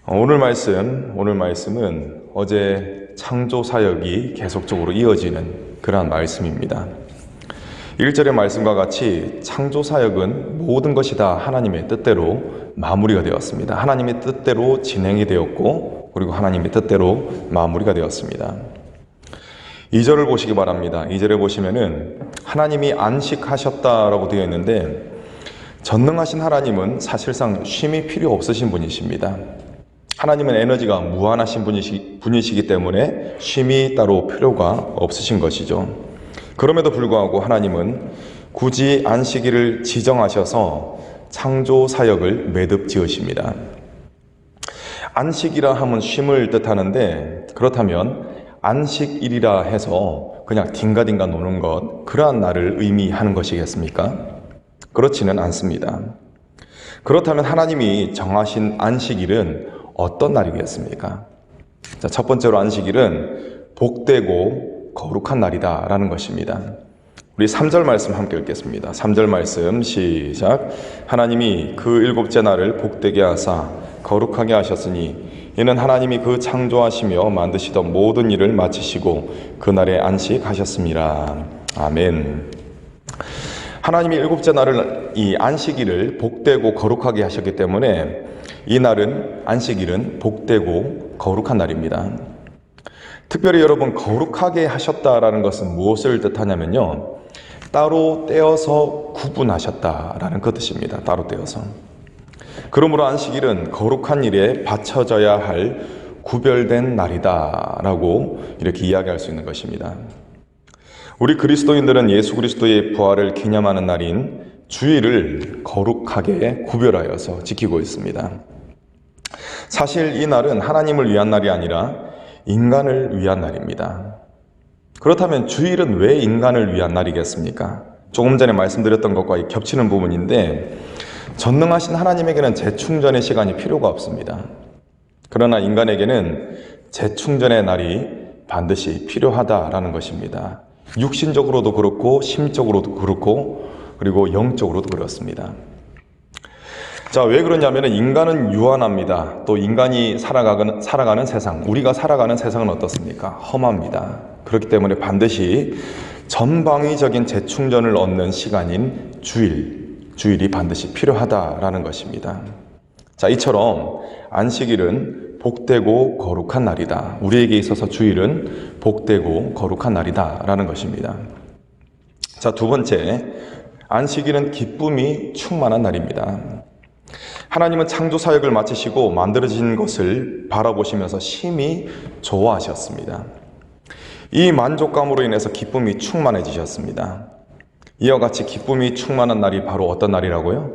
오늘 말씀은 어제 창조 사역이 계속적으로 이어지는 그러한 말씀입니다. 1절의 말씀과 같이 창조 사역은 모든 것이 다 하나님의 뜻대로 마무리가 되었습니다. 하나님의 뜻대로 진행이 되었고, 그리고 하나님의 뜻대로 마무리가 되었습니다. 2절을 보시기 바랍니다. 2절에 보시면은 하나님이 안식하셨다라고 되어 있는데, 전능하신 하나님은 사실상 쉼이 필요 없으신 분이십니다. 하나님은 에너지가 무한하신 분이시기 때문에 쉼이 따로 필요가 없으신 것이죠. 그럼에도 불구하고 하나님은 굳이 안식일을 지정하셔서 창조 사역을 매듭 지으십니다. 안식이라 하면 쉼을 뜻하는데, 그렇다면 안식일이라 해서 그냥 딩가딩가 노는 것, 그러한 날을 의미하는 것이겠습니까? 그렇지는 않습니다. 그렇다면 하나님이 정하신 안식일은 어떤 날이겠습니까? 자, 첫 번째로 안식일은 복되고 거룩한 날이다 라는 것입니다. 우리 3절 말씀 함께 읽겠습니다. 3절 말씀 시작. 하나님이 그 일곱째 날을 복되게 하사 거룩하게 하셨으니 이는 하나님이 그 창조하시며 만드시던 모든 일을 마치시고 그날에 안식하셨습니다. 아멘. 하나님이 일곱째 날을, 이 안식일을 복되고 거룩하게 하셨기 때문에 이 날은, 안식일은 복되고 거룩한 날입니다. 특별히 여러분, 거룩하게 하셨다라는 것은 무엇을 뜻하냐면요, 따로 떼어서 구분하셨다라는 그 뜻입니다. 따로 떼어서. 그러므로 안식일은 거룩한 일에 바쳐져야 할 구별된 날이다 라고 이렇게 이야기할 수 있는 것입니다. 우리 그리스도인들은 예수 그리스도의 부활을 기념하는 날인 주일을 거룩하게 구별하여서 지키고 있습니다. 사실 이 날은 하나님을 위한 날이 아니라 인간을 위한 날입니다. 그렇다면 주일은 왜 인간을 위한 날이겠습니까? 조금 전에 말씀드렸던 것과 겹치는 부분인데, 전능하신 하나님에게는 재충전의 시간이 필요가 없습니다. 그러나 인간에게는 재충전의 날이 반드시 필요하다라는 것입니다. 육신적으로도 그렇고 심적으로도 그렇고 그리고 영적으로도 그렇습니다. 자, 왜 그러냐면 인간은 유한합니다. 또 인간이 살아가는 세상, 우리가 살아가는 세상은 어떻습니까? 험합니다. 그렇기 때문에 반드시 전방위적인 재충전을 얻는 시간인 주일이 반드시 필요하다라는 것입니다. 자, 이처럼 안식일은 복되고 거룩한 날이다. 우리에게 있어서 주일은 복되고 거룩한 날이다 라는 것입니다. 자, 두 번째, 안식일은 기쁨이 충만한 날입니다. 하나님은 창조 사역을 마치시고 만들어진 것을 바라보시면서 심히 좋아하셨습니다. 이 만족감으로 인해서 기쁨이 충만해지셨습니다. 이와 같이 기쁨이 충만한 날이 바로 어떤 날이라고요?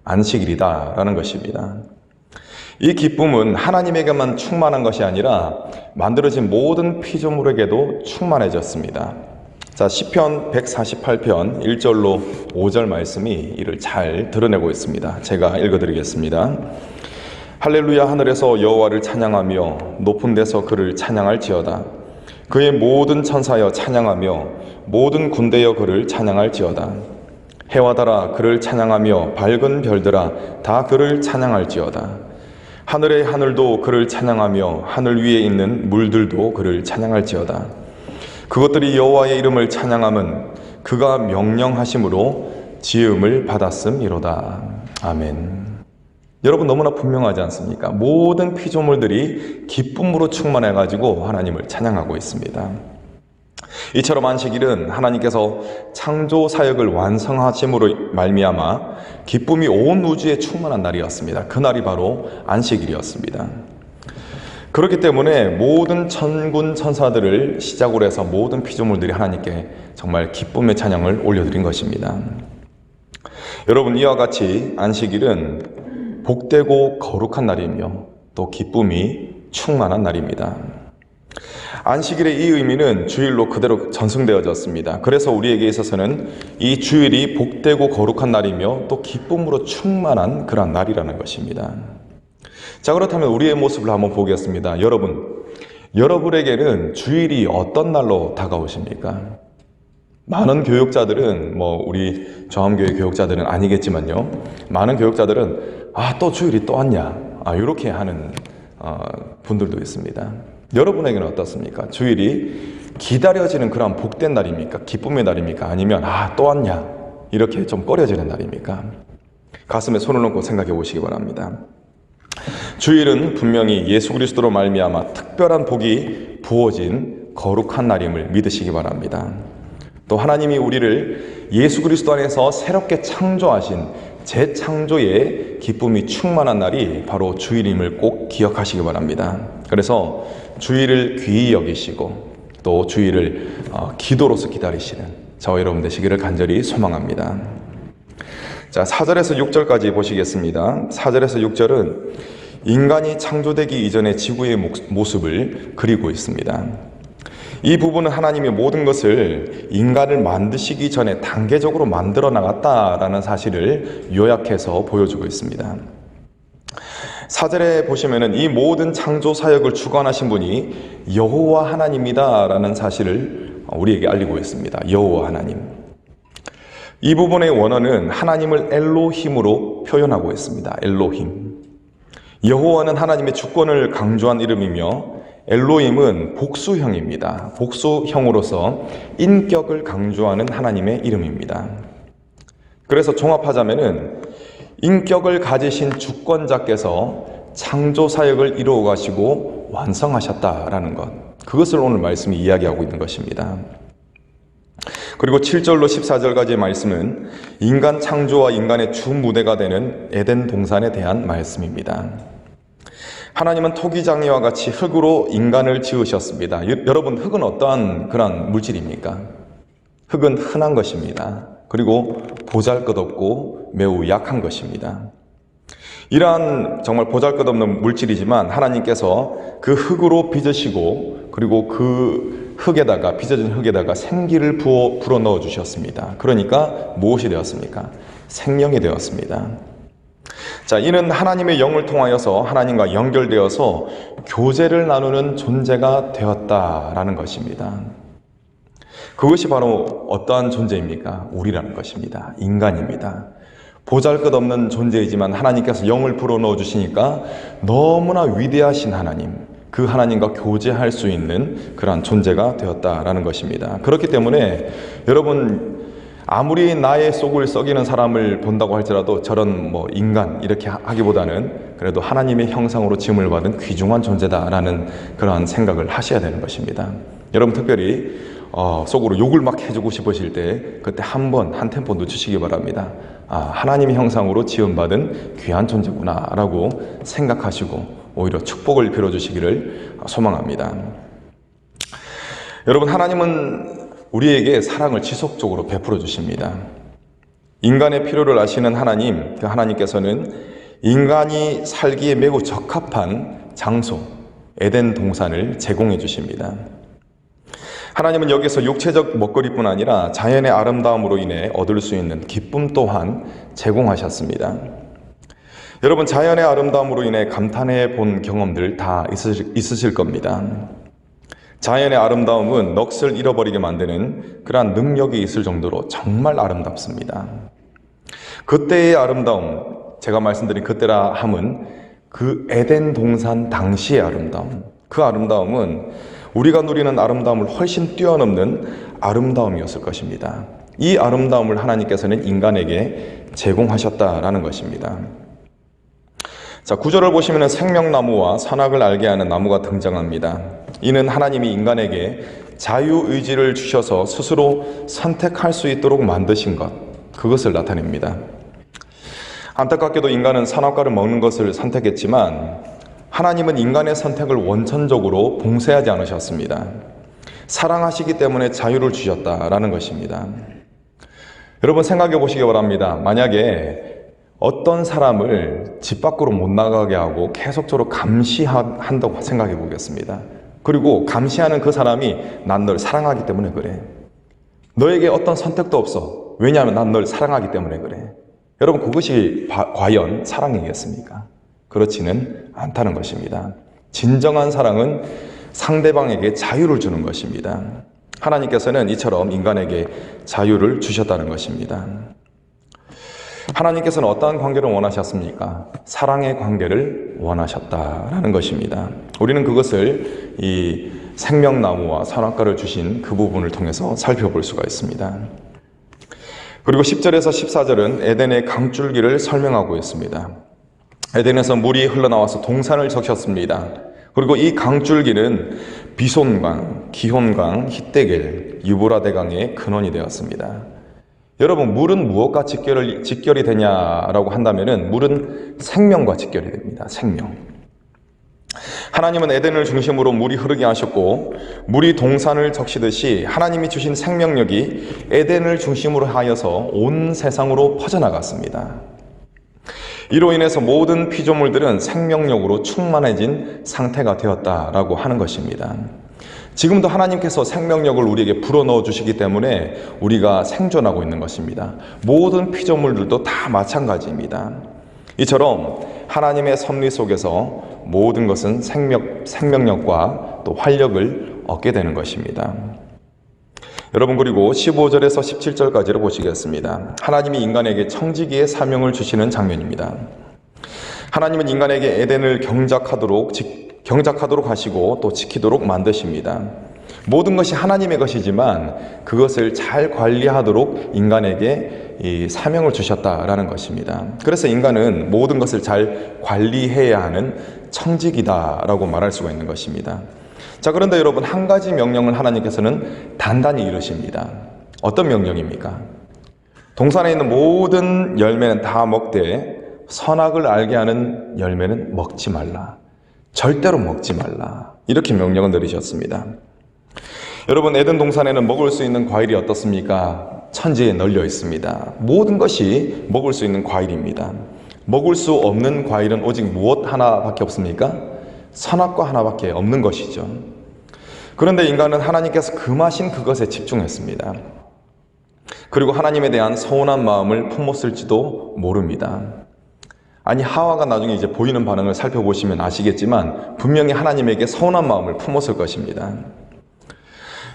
안식일이다 라는 것입니다. 이 기쁨은 하나님에게만 충만한 것이 아니라 만들어진 모든 피조물에게도 충만해졌습니다. 자, 시편 148편 1절로 5절 말씀이 이를 잘 드러내고 있습니다. 제가 읽어드리겠습니다. 할렐루야, 하늘에서 여호와를 찬양하며 높은 데서 그를 찬양할지어다. 그의 모든 천사여 찬양하며 모든 군대여 그를 찬양할지어다. 해와 달아 그를 찬양하며 밝은 별들아 다 그를 찬양할지어다. 하늘의 하늘도 그를 찬양하며 하늘 위에 있는 물들도 그를 찬양할지어다. 그것들이 여호와의 이름을 찬양함은 그가 명령하심으로 지음을 받았음이로다. 아멘. 여러분, 너무나 분명하지 않습니까? 모든 피조물들이 기쁨으로 충만해가지고 하나님을 찬양하고 있습니다. 이처럼 안식일은 하나님께서 창조 사역을 완성하심으로 말미암아 기쁨이 온 우주에 충만한 날이었습니다. 그 날이 바로 안식일이었습니다. 그렇기 때문에 모든 천군 천사들을 시작으로 해서 모든 피조물들이 하나님께 정말 기쁨의 찬양을 올려드린 것입니다. 여러분, 이와 같이 안식일은 복되고 거룩한 날이며 또 기쁨이 충만한 날입니다. 안식일의 이 의미는 주일로 그대로 전승되어졌습니다. 그래서 우리에게 있어서는 이 주일이 복되고 거룩한 날이며 또 기쁨으로 충만한 그런 날이라는 것입니다. 자, 그렇다면 우리의 모습을 한번 보겠습니다. 여러분에게는 주일이 어떤 날로 다가오십니까? 많은 교육자들은, 우리 저암교회 교육자들은 아니겠지만요, 많은 교육자들은 또 주일이 또 왔냐, 이렇게 하는 분들도 있습니다. 여러분에게는 어떻습니까? 주일이 기다려지는 그런 복된 날입니까? 기쁨의 날입니까? 아니면 또 왔냐? 이렇게 좀 꺼려지는 날입니까? 가슴에 손을 얹고 생각해 보시기 바랍니다. 주일은 분명히 예수 그리스도로 말미암아 특별한 복이 부어진 거룩한 날임을 믿으시기 바랍니다. 또 하나님이 우리를 예수 그리스도 안에서 새롭게 창조하신 재창조의 기쁨이 충만한 날이 바로 주일임을 꼭 기억하시기 바랍니다. 그래서 주일을 귀히 여기시고 또 주일을 기도로서 기다리시는 저와 여러분 되시기를 간절히 소망합니다. 자, 4절에서 6절까지 보시겠습니다. 4절에서 6절은 인간이 창조되기 이전의 지구의 모습을 그리고 있습니다. 이 부분은 하나님이 모든 것을 인간을 만드시기 전에 단계적으로 만들어 나갔다라는 사실을 요약해서 보여주고 있습니다. 4절에 보시면은 이 모든 창조 사역을 주관하신 분이 여호와 하나님이다라는 사실을 우리에게 알리고 있습니다. 여호와 하나님. 이 부분의 원어는 하나님을 엘로힘으로 표현하고 있습니다. 엘로힘. 여호와는 하나님의 주권을 강조한 이름이며 엘로힘은 복수형입니다. 복수형으로서 인격을 강조하는 하나님의 이름입니다. 그래서 종합하자면은 인격을 가지신 주권자께서 창조 사역을 이루어 가시고 완성하셨다라는 것, 그것을 오늘 말씀이 이야기하고 있는 것입니다. 그리고 7절로 14절까지의 말씀은 인간 창조와 인간의 주 무대가 되는 에덴 동산에 대한 말씀입니다. 하나님은 토기장이와 같이 흙으로 인간을 지으셨습니다. 여러분, 흙은 어떠한 그런 물질입니까? 흙은 흔한 것입니다. 그리고 보잘것없고 매우 약한 것입니다. 이러한 정말 보잘것없는 물질이지만 하나님께서 그 흙으로 빚으시고 그리고 그 흙에다가, 빚어진 흙에다가 생기를 불어 넣어 주셨습니다. 그러니까 무엇이 되었습니까? 생명이 되었습니다. 자, 이는 하나님의 영을 통하여서 하나님과 연결되어서 교제를 나누는 존재가 되었다라는 것입니다. 그것이 바로 어떠한 존재입니까? 우리라는 것입니다. 인간입니다. 보잘것없는 존재이지만 하나님께서 영을 불어넣어 주시니까 너무나 위대하신 하나님, 그 하나님과 교제할 수 있는 그러한 존재가 되었다라는 것입니다. 그렇기 때문에 여러분, 아무리 나의 속을 썩이는 사람을 본다고 할지라도 저런 인간 이렇게 하기보다는 그래도 하나님의 형상으로 지음을 받은 귀중한 존재다라는 그러한 생각을 하셔야 되는 것입니다. 여러분, 특별히 속으로 욕을 막 해주고 싶으실 때 그때 한 템포 늦추시기 바랍니다. 하나님의 형상으로 지음받은 귀한 존재구나 라고 생각하시고 오히려 축복을 빌어주시기를 소망합니다. 여러분, 하나님은 우리에게 사랑을 지속적으로 베풀어 주십니다. 인간의 필요를 아시는 하나님, 그 하나님께서는 인간이 살기에 매우 적합한 장소, 에덴 동산을 제공해 주십니다. 하나님은 여기서 육체적 먹거리뿐 아니라 자연의 아름다움으로 인해 얻을 수 있는 기쁨 또한 제공하셨습니다. 여러분, 자연의 아름다움으로 인해 감탄해 본 경험들 다 있으실 겁니다. 자연의 아름다움은 넋을 잃어버리게 만드는 그러한 능력이 있을 정도로 정말 아름답습니다. 그때의 아름다움, 제가 말씀드린 그때라 함은 그 에덴 동산 당시의 아름다움, 그 아름다움은 우리가 누리는 아름다움을 훨씬 뛰어넘는 아름다움이었을 것입니다. 이 아름다움을 하나님께서는 인간에게 제공하셨다라는 것입니다. 자, 9절을 보시면 생명나무와 선악을 알게 하는 나무가 등장합니다. 이는 하나님이 인간에게 자유의지를 주셔서 스스로 선택할 수 있도록 만드신 것, 그것을 나타냅니다. 안타깝게도 인간은 선악과를 먹는 것을 선택했지만 하나님은 인간의 선택을 원천적으로 봉쇄하지 않으셨습니다. 사랑하시기 때문에 자유를 주셨다라는 것입니다. 여러분, 생각해 보시기 바랍니다. 만약에 어떤 사람을 집 밖으로 못 나가게 하고 계속적으로 감시한다고 생각해 보겠습니다. 그리고 감시하는 그 사람이 난 널 사랑하기 때문에 그래. 너에게 어떤 선택도 없어. 왜냐하면 난 널 사랑하기 때문에 그래. 여러분, 그것이 과연 사랑이겠습니까? 그렇지는 않다는 것입니다. 진정한 사랑은 상대방에게 자유를 주는 것입니다. 하나님께서는 이처럼 인간에게 자유를 주셨다는 것입니다. 하나님께서는 어떠한 관계를 원하셨습니까? 사랑의 관계를 원하셨다라는 것입니다. 우리는 그것을 이 생명나무와 선악과를 주신 그 부분을 통해서 살펴볼 수가 있습니다. 그리고 10절에서 14절은 에덴의 강줄기를 설명하고 있습니다. 에덴에서 물이 흘러나와서 동산을 적셨습니다. 그리고 이 강줄기는 비손강, 기혼강, 히데겔, 유브라데강의 근원이 되었습니다. 여러분, 물은 무엇과 직결이 되냐라고 한다면은 물은 생명과 직결이 됩니다. 생명. 하나님은 에덴을 중심으로 물이 흐르게 하셨고 물이 동산을 적시듯이 하나님이 주신 생명력이 에덴을 중심으로 하여서 온 세상으로 퍼져나갔습니다. 이로 인해서 모든 피조물들은 생명력으로 충만해진 상태가 되었다라고 하는 것입니다. 지금도 하나님께서 생명력을 우리에게 불어넣어 주시기 때문에 우리가 생존하고 있는 것입니다. 모든 피조물들도 다 마찬가지입니다. 이처럼 하나님의 섭리 속에서 모든 것은 생명력과 또 활력을 얻게 되는 것입니다. 여러분, 그리고 15절에서 17절까지를 보시겠습니다. 하나님이 인간에게 청지기의 사명을 주시는 장면입니다. 하나님은 인간에게 에덴을 경작하도록 하시고 또 지키도록 만드십니다. 모든 것이 하나님의 것이지만 그것을 잘 관리하도록 인간에게 이 사명을 주셨다라는 것입니다. 그래서 인간은 모든 것을 잘 관리해야 하는 청지기다라고 말할 수가 있는 것입니다. 자, 그런데 여러분, 한 가지 명령을 하나님께서는 단단히 이루십니다. 어떤 명령입니까? 동산에 있는 모든 열매는 다 먹되 선악을 알게 하는 열매는 먹지 말라. 절대로 먹지 말라. 이렇게 명령을 내리셨습니다. 여러분, 에덴 동산에는 먹을 수 있는 과일이 어떻습니까? 천지에 널려 있습니다. 모든 것이 먹을 수 있는 과일입니다. 먹을 수 없는 과일은 오직 무엇 하나밖에 없습니까? 선악과 하나밖에 없는 것이죠. 그런데 인간은 하나님께서 금하신 그것에 집중했습니다. 그리고 하나님에 대한 서운한 마음을 품었을지도 모릅니다. 아니, 하와가 나중에 이제 보이는 반응을 살펴보시면 아시겠지만 분명히 하나님에게 서운한 마음을 품었을 것입니다.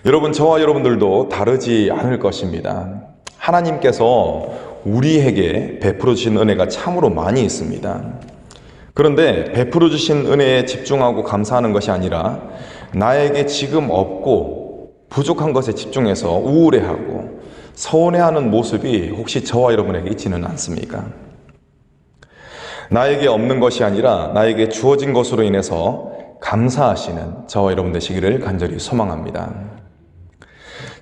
여러분, 저와 여러분들도 다르지 않을 것입니다. 하나님께서 우리에게 베풀어 주신 은혜가 참으로 많이 있습니다. 그런데 베풀어 주신 은혜에 집중하고 감사하는 것이 아니라 나에게 지금 없고 부족한 것에 집중해서 우울해하고 서운해하는 모습이 혹시 저와 여러분에게 있지는 않습니까? 나에게 없는 것이 아니라 나에게 주어진 것으로 인해서 감사하시는 저와 여러분 되시기를 간절히 소망합니다.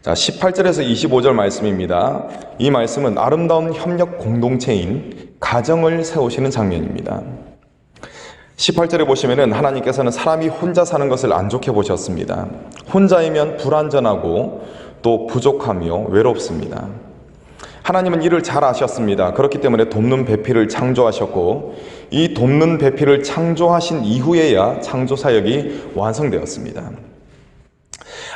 자, 18절에서 25절 말씀입니다. 이 말씀은 아름다운 협력 공동체인 가정을 세우시는 장면입니다. 18절에 보시면은 하나님께서는 사람이 혼자 사는 것을 안 좋게 보셨습니다. 혼자이면 불완전하고 또 부족하며 외롭습니다. 하나님은 이를 잘 아셨습니다. 그렇기 때문에 돕는 배필을 창조하셨고 이 돕는 배필을 창조하신 이후에야 창조 사역이 완성되었습니다.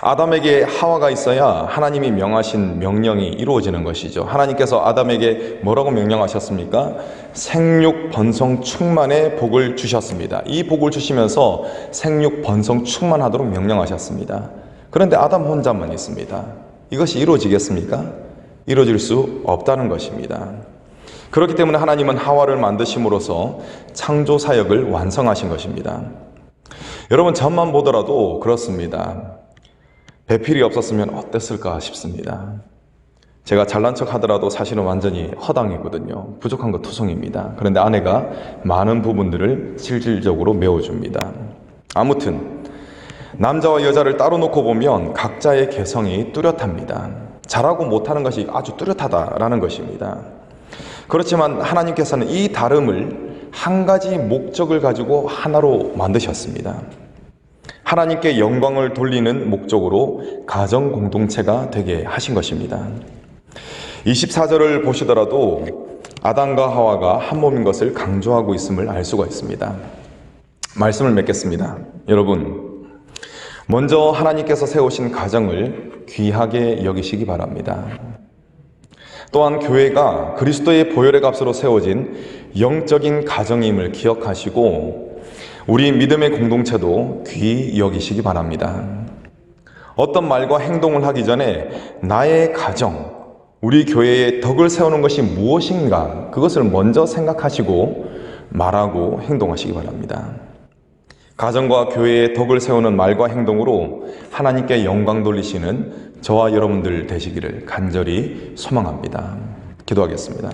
아담에게 하와가 있어야 하나님이 명하신 명령이 이루어지는 것이죠. 하나님께서 아담에게 뭐라고 명령하셨습니까? 생육 번성 충만의 복을 주셨습니다. 이 복을 주시면서 생육 번성 충만하도록 명령하셨습니다. 그런데 아담 혼자만 있습니다. 이것이 이루어지겠습니까? 이루어질 수 없다는 것입니다. 그렇기 때문에 하나님은 하와를 만드심으로써 창조 사역을 완성하신 것입니다. 여러분, 전만 보더라도 그렇습니다. 배필이 없었으면 어땠을까 싶습니다. 제가 잘난 척 하더라도 사실은 완전히 허당이거든요. 부족한 것 투성입니다. 그런데 아내가 많은 부분들을 실질적으로 메워줍니다. 아무튼 남자와 여자를 따로 놓고 보면 각자의 개성이 뚜렷합니다. 잘하고 못하는 것이 아주 뚜렷하다라는 것입니다. 그렇지만 하나님께서는 이 다름을 한 가지 목적을 가지고 하나로 만드셨습니다. 하나님께 영광을 돌리는 목적으로 가정 공동체가 되게 하신 것입니다. 24절을 보시더라도 아담과 하와가 한 몸인 것을 강조하고 있음을 알 수가 있습니다. 말씀을 맺겠습니다. 여러분, 먼저 하나님께서 세우신 가정을 귀하게 여기시기 바랍니다. 또한 교회가 그리스도의 보혈의 값으로 세워진 영적인 가정임을 기억하시고 우리 믿음의 공동체도 귀히 여기시기 바랍니다. 어떤 말과 행동을 하기 전에 나의 가정, 우리 교회의 덕을 세우는 것이 무엇인가, 그것을 먼저 생각하시고 말하고 행동하시기 바랍니다. 가정과 교회의 덕을 세우는 말과 행동으로 하나님께 영광 돌리시는 저와 여러분들 되시기를 간절히 소망합니다. 기도하겠습니다.